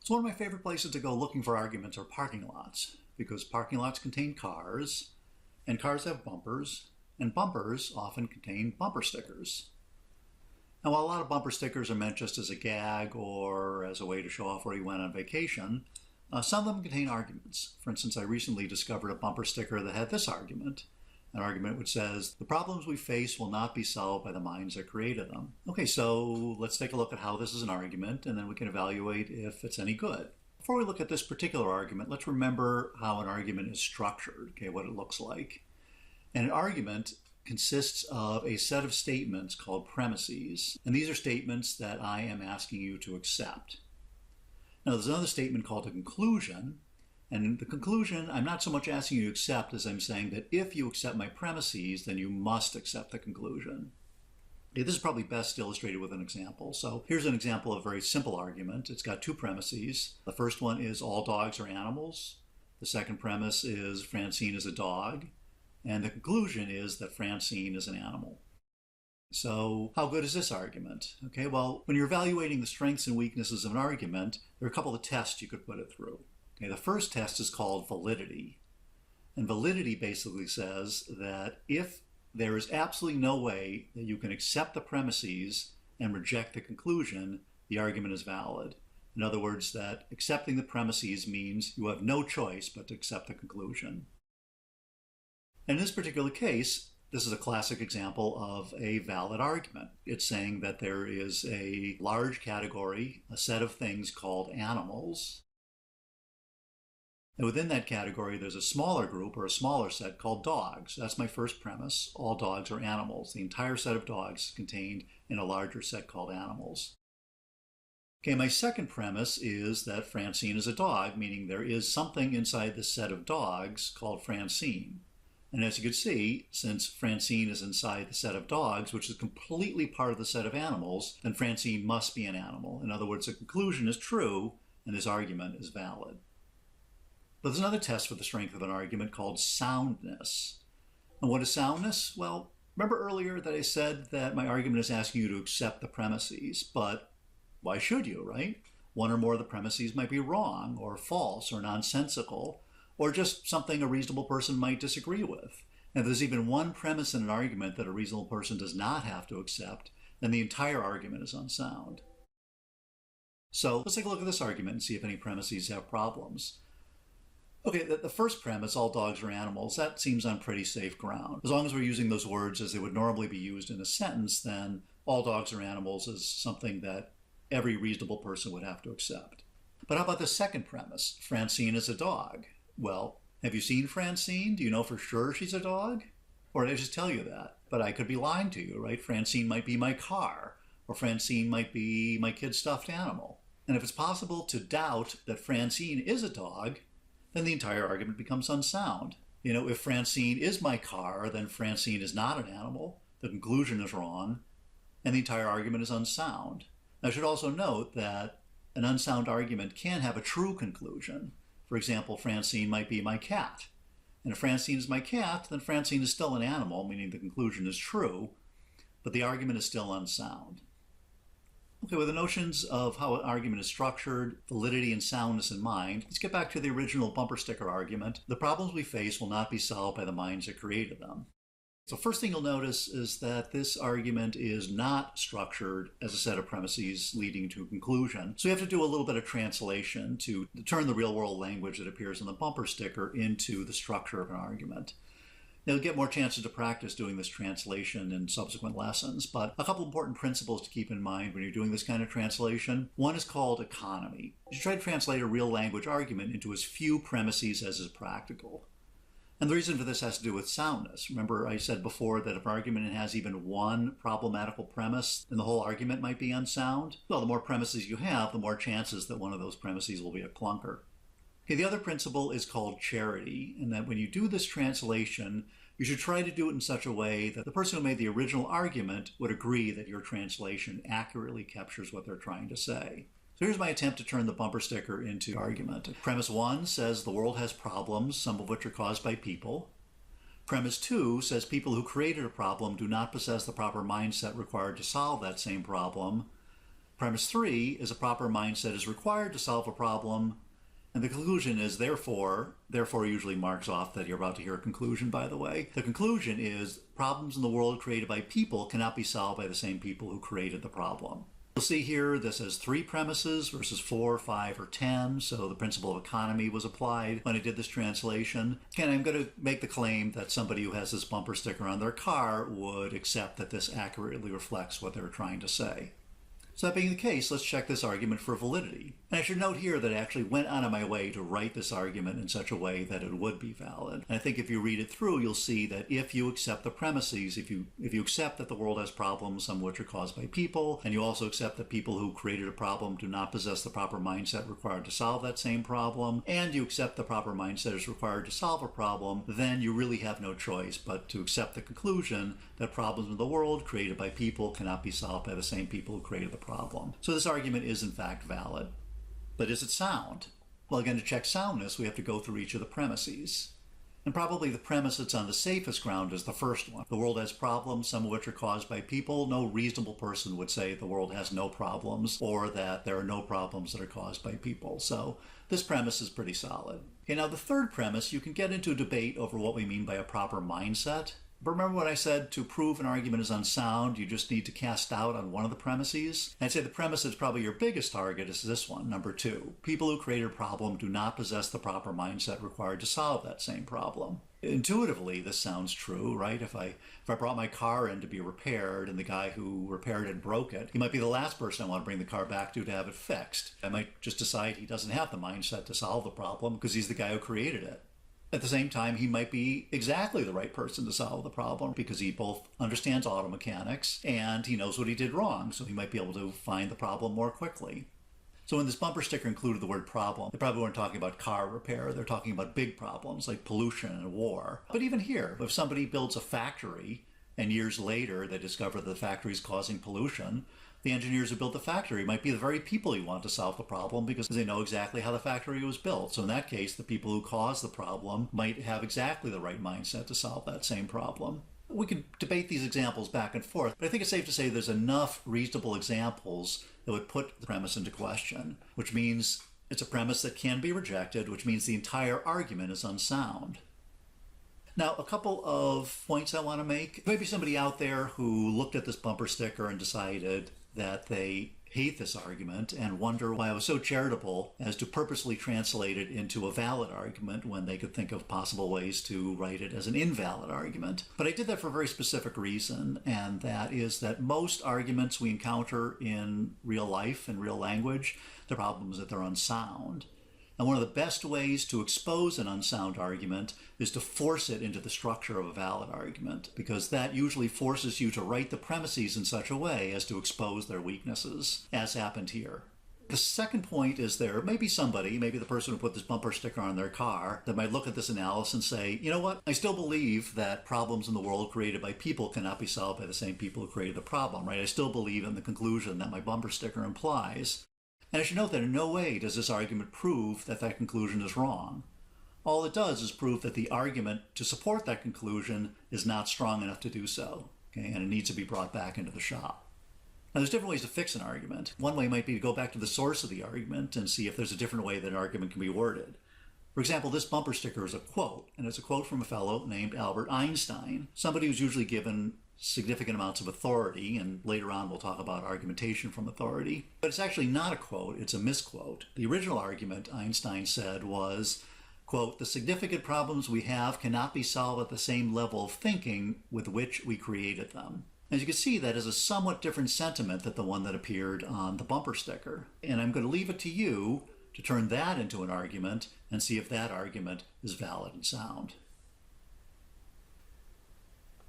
So one of my favorite places to go looking for arguments are parking lots, because parking lots contain cars, and cars have bumpers, and bumpers often contain bumper stickers. Now, while a lot of bumper stickers are meant just as a gag or as a way to show off where you went on vacation, some of them contain arguments. For instance, I recently discovered a bumper sticker that had this argument. An argument which says, the problems we face will not be solved by the minds that created them. Okay, so let's take a look at how this is an argument, and then we can evaluate if it's any good. Before we look at this particular argument, let's remember how an argument is structured, okay, what it looks like. And an argument consists of a set of statements called premises, and these are statements that I am asking you to accept. Now, there's another statement called a conclusion. And in the conclusion, I'm not so much asking you to accept as I'm saying that if you accept my premises, then you must accept the conclusion. Okay, this is probably best illustrated with an example. So here's an example of a very simple argument. It's got two premises. The first one is all dogs are animals. The second premise is Francine is a dog. And the conclusion is that Francine is an animal. So how good is this argument? Okay, well, when you're evaluating the strengths and weaknesses of an argument, there are a couple of tests you could put it through. Okay, the first test is called validity. And validity basically says that if there is absolutely no way that you can accept the premises and reject the conclusion, the argument is valid. In other words, that accepting the premises means you have no choice but to accept the conclusion. And in this particular case, this is a classic example of a valid argument. It's saying that there is a large category, a set of things called animals. And within that category, there's a smaller group or a smaller set called dogs. That's my first premise. All dogs are animals. The entire set of dogs is contained in a larger set called animals. Okay, my second premise is that Francine is a dog, meaning there is something inside this set of dogs called Francine. And as you can see, since Francine is inside the set of dogs, which is completely part of the set of animals, then Francine must be an animal. In other words, the conclusion is true and this argument is valid. But there's another test for the strength of an argument called soundness. And what is soundness? Well, remember earlier that I said that my argument is asking you to accept the premises, but why should you, right? One or more of the premises might be wrong or false or nonsensical, or just something a reasonable person might disagree with. And if there's even one premise in an argument that a reasonable person does not have to accept, then the entire argument is unsound. So let's take a look at this argument and see if any premises have problems. Okay, the first premise, all dogs are animals, that seems on pretty safe ground. As long as we're using those words as they would normally be used in a sentence, then all dogs are animals is something that every reasonable person would have to accept. But how about the second premise? Francine is a dog. Well, have you seen Francine? Do you know for sure she's a dog? Or did I just tell you that? But I could be lying to you, right? Francine might be my car, or Francine might be my kid's stuffed animal. And if it's possible to doubt that Francine is a dog, then the entire argument becomes unsound. You know, if Francine is my car, then Francine is not an animal. The conclusion is wrong, and the entire argument is unsound. I should also note that an unsound argument can have a true conclusion. For example, Francine might be my cat. And if Francine is my cat, then Francine is still an animal, meaning the conclusion is true, but the argument is still unsound. Okay, with the notions of how an argument is structured, validity and soundness in mind, let's get back to the original bumper sticker argument. The problems we face will not be solved by the minds that created them. So first thing you'll notice is that this argument is not structured as a set of premises leading to a conclusion. So you have to do a little bit of translation to turn the real world language that appears in the bumper sticker into the structure of an argument. Now, you'll get more chances to practice doing this translation in subsequent lessons, but a couple important principles to keep in mind when you're doing this kind of translation. One is called economy. You should try to translate a real language argument into as few premises as is practical. And the reason for this has to do with soundness. Remember I said before that if an argument has even one problematical premise, then the whole argument might be unsound? Well, the more premises you have, the more chances that one of those premises will be a clunker. Okay, the other principle is called charity, and that when you do this translation, you should try to do it in such a way that the person who made the original argument would agree that your translation accurately captures what they're trying to say. So here's my attempt to turn the bumper sticker into argument. Premise 1 says the world has problems, some of which are caused by people. Premise 2 says people who created a problem do not possess the proper mindset required to solve that same problem. Premise 3 is a proper mindset is required to solve a problem. And the conclusion is therefore usually marks off that you're about to hear a conclusion, by the way. The conclusion is problems in the world created by people cannot be solved by the same people who created the problem. You'll see here this has 3 premises versus 4, 5, or 10, so the principle of economy was applied when I did this translation. And I'm going to make the claim that somebody who has this bumper sticker on their car would accept that this accurately reflects what they're trying to say. So that being the case, let's check this argument for validity. And I should note here that I actually went out of my way to write this argument in such a way that it would be valid. And I think if you read it through, you'll see that if you accept the premises, if you accept that the world has problems, some of which are caused by people, and you also accept that people who created a problem do not possess the proper mindset required to solve that same problem, and you accept the proper mindset is required to solve a problem, then you really have no choice but to accept the conclusion that problems in the world created by people cannot be solved by the same people who created the problem. So this argument is in fact valid. But is it sound? Well, again, to check soundness, we have to go through each of the premises. And probably the premise that's on the safest ground is the first one. The world has problems, some of which are caused by people. No reasonable person would say the world has no problems or that there are no problems that are caused by people. So this premise is pretty solid. Okay, now the third premise, you can get into a debate over what we mean by a proper mindset. But remember what I said, to prove an argument is unsound, you just need to cast doubt on one of the premises. And I'd say the premise that's probably your biggest target is this one, number 2. People who created a problem do not possess the proper mindset required to solve that same problem. Intuitively, this sounds true, right? If I brought my car in to be repaired and the guy who repaired it broke it, he might be the last person I want to bring the car back to have it fixed. I might just decide he doesn't have the mindset to solve the problem because he's the guy who created it. At the same time, he might be exactly the right person to solve the problem because he both understands auto mechanics and he knows what he did wrong, so he might be able to find the problem more quickly. So when this bumper sticker included the word problem, they probably weren't talking about car repair, they're talking about big problems like pollution and war. But even here, if somebody builds a factory and years later they discover the factory is causing pollution, the engineers who built the factory might be the very people you want to solve the problem because they know exactly how the factory was built. So in that case, the people who caused the problem might have exactly the right mindset to solve that same problem. We could debate these examples back and forth, but I think it's safe to say there's enough reasonable examples that would put the premise into question, which means it's a premise that can be rejected, which means the entire argument is unsound. Now, a couple of points I want to make. Maybe somebody out there who looked at this bumper sticker and decided that they hate this argument and wonder why I was so charitable as to purposely translate it into a valid argument when they could think of possible ways to write it as an invalid argument. But I did that for a very specific reason, and that is that most arguments we encounter in real life, in real language, the problem is that they're unsound. And one of the best ways to expose an unsound argument is to force it into the structure of a valid argument, because that usually forces you to write the premises in such a way as to expose their weaknesses, as happened here. The second point is there may be somebody, maybe the person who put this bumper sticker on their car, that might look at this analysis and say, you know what, I still believe that problems in the world created by people cannot be solved by the same people who created the problem, right? I still believe in the conclusion that my bumper sticker implies. And I should note that in no way does this argument prove that that conclusion is wrong. All it does is prove that the argument to support that conclusion is not strong enough to do so, okay? And it needs to be brought back into the shop. Now, there's different ways to fix an argument. One way might be to go back to the source of the argument and see if there's a different way that an argument can be worded. For example, this bumper sticker is a quote, and it's a quote from a fellow named Albert Einstein, somebody who's usually given significant amounts of authority, and later on we'll talk about argumentation from authority. But it's actually not a quote, it's a misquote. The original argument, Einstein said, was, quote, "The significant problems we have cannot be solved at the same level of thinking with which we created them." As you can see, that is a somewhat different sentiment than the one that appeared on the bumper sticker. And I'm going to leave it to you to turn that into an argument and see if that argument is valid and sound.